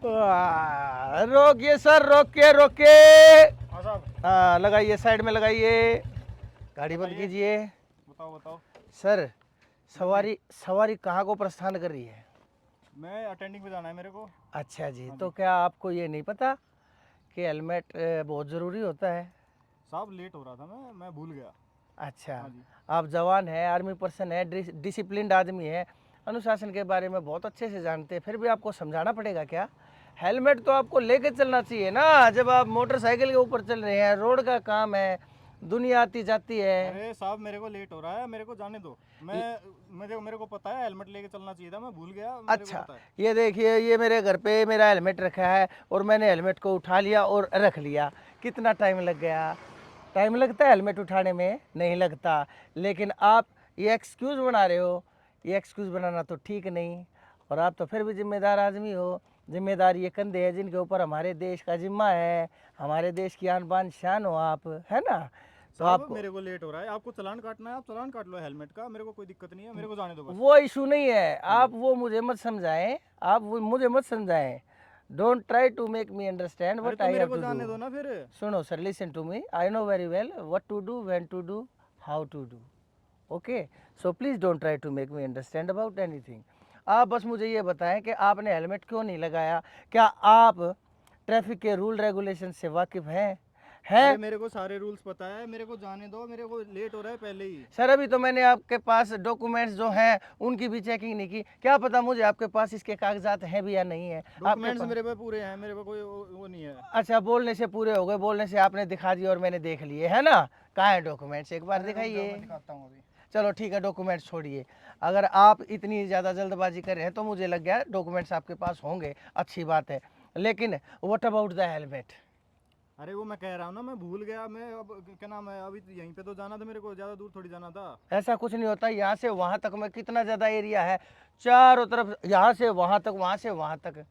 रोकिए सर, रोकिए रोकिए। हाँ साहब। हाँ लगाइए, साइड में लगाइए, गाड़ी बंद बताइए। कीजिए। बताओ बताओ। सर सवारी सवारी कहाँ को प्रस्थान कर रही है? मैं अटेंडिंग पे जाना है मेरे को। अच्छा जी, हाँ तो जी क्या आपको ये नहीं पता कि हेलमेट बहुत ज़रूरी होता है? साहब, लेट हो रहा था, मैं भूल गया। अच्छा, हाँ जी। आप जवान हैं, आर्मी पर्सन है, डिसिप्लिन्ड आदमी है, अनुशासन के बारे में बहुत अच्छे से जानते हैं, फिर भी आपको समझाना पड़ेगा क्या? हेलमेट तो आपको लेके चलना चाहिए ना, जब आप मोटरसाइकिल के ऊपर चल रहे हैं, रोड का काम है, दुनिया आती जाती है। अरे साहब, मेरे को लेट हो रहा है, मेरे को जाने दो। मेरे को पता है हेलमेट लेके चलना चाहिए था, मैं भूल गया, मेरे को अच्छा, पता है। ये देखिए, ये मेरे घर पे मेरा हेलमेट रखा है और मैंने हेलमेट को उठा लिया और रख लिया। कितना टाइम लग गया? टाइम लगता है हेलमेट उठाने में? नहीं लगता। लेकिन आप ये एक्सक्यूज़ बना रहे हो, ये एक्सक्यूज़ बनाना तो ठीक नहीं। और आप तो फिर भी जिम्मेदार आदमी हो। जिम्मेदार ये कंधे हैं जिनके ऊपर हमारे देश का जिम्मा है, हमारे देश की आन बान शान हो आप, है ना? तो साहब, आपको मेरे को लेट हो रहा है, आपको चालान काटना है, आप चालान काट लो हेलमेट का, मेरे को कोई दिक्कत नहीं है, मेरे को जाने दो बस। वो इशू नहीं है, हाँ जी। आप वो मुझे मत समझाएं, आप वो मुझे मत समझाएं। Don't try to make me understand अरे व्हाट तो आई मेरे हैव को टू डू। जाने दो ना फिर। सुनो sir, listen to me, I know very well what to do, when to do, how to do. Okay, so please don't try to make me understand about anything. आप बस मुझे ये बताएं कि आपने हेलमेट क्यों नहीं लगाया? क्या आप ट्रैफिक के रूल रेगुलेशन से वाकिफ़ हैं? अरे हैं? मेरे को सारे रूल्स पता है, मेरे को जाने दो, मेरे को लेट हो रहा है पहले ही। सर अभी तो मैंने आपके पास डॉक्यूमेंट्स जो हैं उनकी भी चेकिंग नहीं की, क्या पता मुझे आपके पास इसके कागजात हैं भी या नहीं है आपके डॉक्यूमेंट्स पास? मेरे पे पूरे हैं, मेरे पे कोई वो नहीं है। अच्छा, बोलने से पूरे हो गए, बोलने से आपने दिखा दिया और मैंने देख लिए, है ना? कहाँ है डॉक्यूमेंट्स, एक बार अरे रुक जाओ, मैं दिखाइए। दिखाता हूँ अभी। चलो ठीक है, डॉक्यूमेंट्स छोड़िए। अगर आप इतनी ज़्यादा जल्दबाजी कर रहे हैं तो मुझे लग गया डॉक्यूमेंट्स आपके पास होंगे, अच्छी बात है। लेकिन व्हाट अबाउट द हेलमेट? अरे वो मैं कह रहा हूँ ना, मैं भूल गया, मैं अब क्या नाम है, अभी तो यहीं पे तो जाना था मेरे को, ज़्यादा दूर थोड़ी जाना था। ऐसा कुछ नहीं होता, यहाँ से वहाँ तक में कितना ज़्यादा एरिया है, चारों तरफ, यहाँ से वहाँ तक, वहाँ से वहाँ तक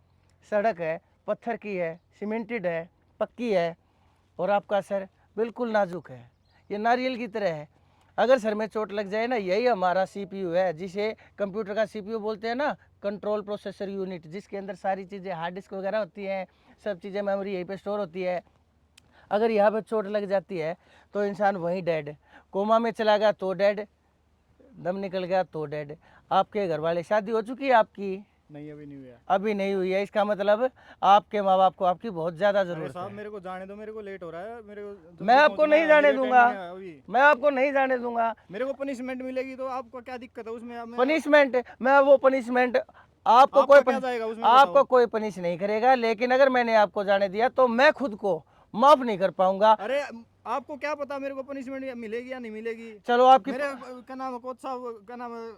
सड़क है, पत्थर की है, सीमेंटेड है, पक्की है। और आपका सर बिल्कुल नाजुक है, ये नारियल की तरह है। अगर सर में चोट लग जाए ना, यही हमारा सीपीयू है, जिसे कंप्यूटर का सीपीयू बोलते हैं ना, कंट्रोल प्रोसेसर यूनिट, जिसके अंदर सारी चीज़ें, हार्ड डिस्क वगैरह होती हैं, सब चीज़ें, मेमोरी यहीं पे स्टोर होती है। अगर यहाँ पे चोट लग जाती है तो इंसान वहीं डेड, कोमा में चला गया तो डेड, दम निकल गया तो डेड। आपके घर वाले, शादी हो चुकी है आपकी? नहीं, अभी नहीं हुआ। अभी नहीं हुई है, इसका मतलब आपके माँ बाप को आपकी बहुत ज़्यादा अरे ज़रूरत साहब, है। मेरे को जाने दो, मेरे को लेट हो रहा है, मेरे को मैं जल्दी आपको पहुंचना नहीं है, जाने मेरी दूंगा, अटेंडिंग है अभी। मैं आपको नहीं जाने दूंगा। मेरे को पनिशमेंट मिलेगी तो आपको क्या दिक्कत है उसमें? अब मैं पनिशमेंट? मैं वो पनिशमेंट, आपको कोई आपका क्या जाएगा उसमें, आपको बताओ। कोई पनिश नहीं करेगा, लेकिन अगर मैंने आपको जाने दिया तो मैं खुद को माफ़ नहीं कर पाऊंगा। अरे आपको क्या पता मेरे को पनिशमेंट मिलेगी या नहीं मिलेगी? चलो आपकी मेरे क्या नाम है, कोच साहब क्या नाम है,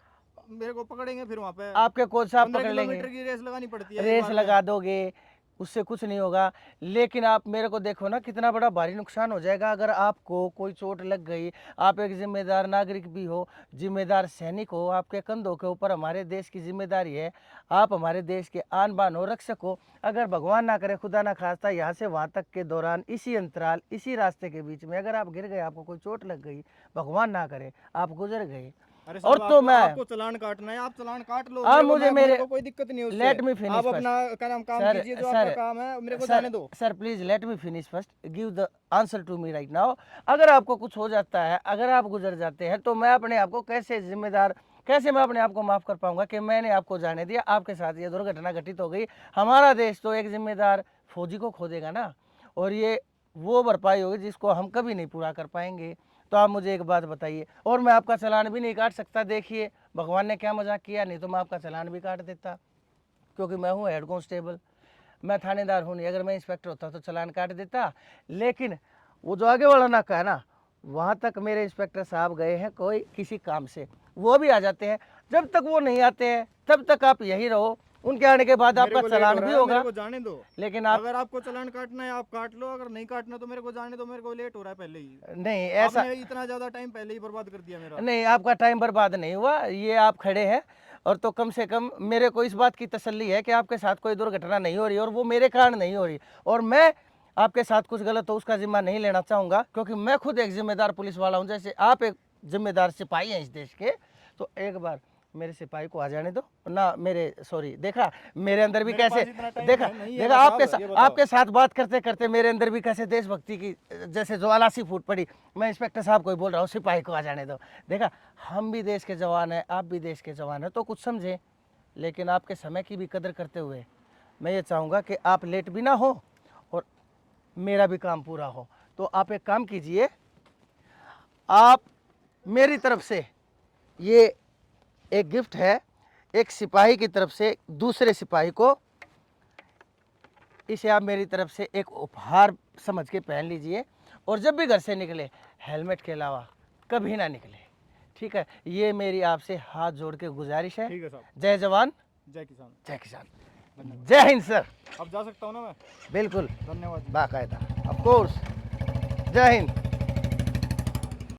मेरे को पकड़ेंगे फिर वहाँ पे। आपके कोच साहब 15 पकड़ लेंगे, किलोमीटर की रेस लगानी पड़ती है एक रेस बार में। लगा दोगे, उससे कुछ नहीं होगा। लेकिन आप मेरे को देखो ना, कितना बड़ा भारी नुकसान हो जाएगा अगर आपको कोई चोट लग गई। आप एक जिम्मेदार नागरिक भी हो, जिम्मेदार सैनिक हो, आपके कंधों के ऊपर हमारे देश की जिम्मेदारी है, आप हमारे देश के आन बान हो, रक्षक हो। अगर भगवान ना करे, खुदा ना खास्ता, यहाँ से वहाँ तक के दौरान, इसी अंतराल, इसी रास्ते के बीच में अगर आप गिर गए, आपको कोई चोट लग गई, भगवान ना करे आप गुजर गए, अरे और साहब, तो आपको मैं, आपको चालान काटना है, आप चालान काट लो, आप मुझे मेरे मेरे, को कोई दिक्कत नहीं है उससे। लेट मी फिनिश आप फर्स्ट। अपना क्या नाम काम सर कीजिए, जो आपका सर काम है, मेरे को सर जाने दो। Sir please let me finish first, give the answer to me right now. अगर आपको कुछ हो जाता है, अगर आप गुजर जाते हैं, तो मैं अपने आप को कैसे जिम्मेदार, कैसे मैं अपने आप को माफ़ कर पाऊंगा कि मैंने आपको जाने दिया, आपके साथ ये दुर्घटना घटित हो गई। हमारा देश तो एक जिम्मेदार फौजी को खो देगा ना, और ये वो भरपाई होगी जिसको हम कभी नहीं पूरा कर पाएंगे। तो आप मुझे एक बात बताइए, और मैं आपका चालान भी नहीं काट सकता। देखिए भगवान ने क्या मजाक किया, नहीं तो मैं आपका चालान भी काट देता, क्योंकि मैं हूँ हेड कांस्टेबल, मैं थानेदार हूँ नहीं। अगर मैं इंस्पेक्टर होता तो चालान काट देता। लेकिन वो जो आगे वाला नाका है ना, वहाँ तक मेरे इंस्पेक्टर साहब गए हैं कोई किसी काम से, वो भी आ जाते हैं। जब तक वो नहीं आते हैं तब तक आप यही रहो, उनके आने के बाद मेरे आपका को लेट हो चालान रहा भी है, मेरे होगा। को जाने दो। लेकिन आप, अगर आपको चालान काटना है आप काट लो, अगर नहीं काटना तो मेरे को जाने दो, मेरे को लेट हो रहा है पहले ही। नहीं ऐसा, आपने इतना ज्यादा टाइम पहले ही बर्बाद कर दिया मेरा। नहीं आपका टाइम बर्बाद नहीं हुआ, ये आप खड़े हैं, और तो कम से कम मेरे को इस बात की तसल्ली है कि आपके साथ कोई दुर्घटना नहीं हो रही, और वो मेरे कारण नहीं हो रही। और मैं आपके साथ कुछ गलत हो उसका जिम्मा नहीं लेना चाहूँगा, क्योंकि मैं खुद एक जिम्मेदार पुलिस वाला हूँ, जैसे आप एक जिम्मेदार सिपाही हैं इस देश के। तो एक बार मेरे सिपाही को आ जाने दो ना, मेरे सॉरी, देखा मेरे अंदर भी मेरे कैसे, पास इतना time देखा नहीं है देखा ना आपके साहब, ये साथ, बताओ। आपके साथ बात करते करते मेरे अंदर भी कैसे देशभक्ति की जैसे ज्वाला सी फूट पड़ी। मैं इंस्पेक्टर साहब को ही बोल रहा हूँ सिपाही को आ जाने दो। देखा हम भी देश के जवान हैं, आप भी देश के जवान हैं, तो कुछ समझें। लेकिन आपके समय की भी कदर करते हुए मैं ये चाहूँगा कि आप लेट भी ना हो और मेरा भी काम पूरा हो। तो आप एक काम कीजिए, आप मेरी तरफ से ये एक गिफ्ट है, एक सिपाही की तरफ से दूसरे सिपाही को, इसे आप मेरी तरफ से एक उपहार समझ के पहन लीजिए। और जब भी घर से निकले हेलमेट के अलावा कभी ना निकले, ठीक है? ये मेरी आपसे हाथ जोड़ के गुजारिश है। ठीक है साहब। जय जवान जय किसान। जय किसान, जय हिंद सर। अब जा सकता हूँ ना मैं? बिल्कुल धन्यवाद जी। बाकायदा, ऑफ कोर्स। जय हिंद।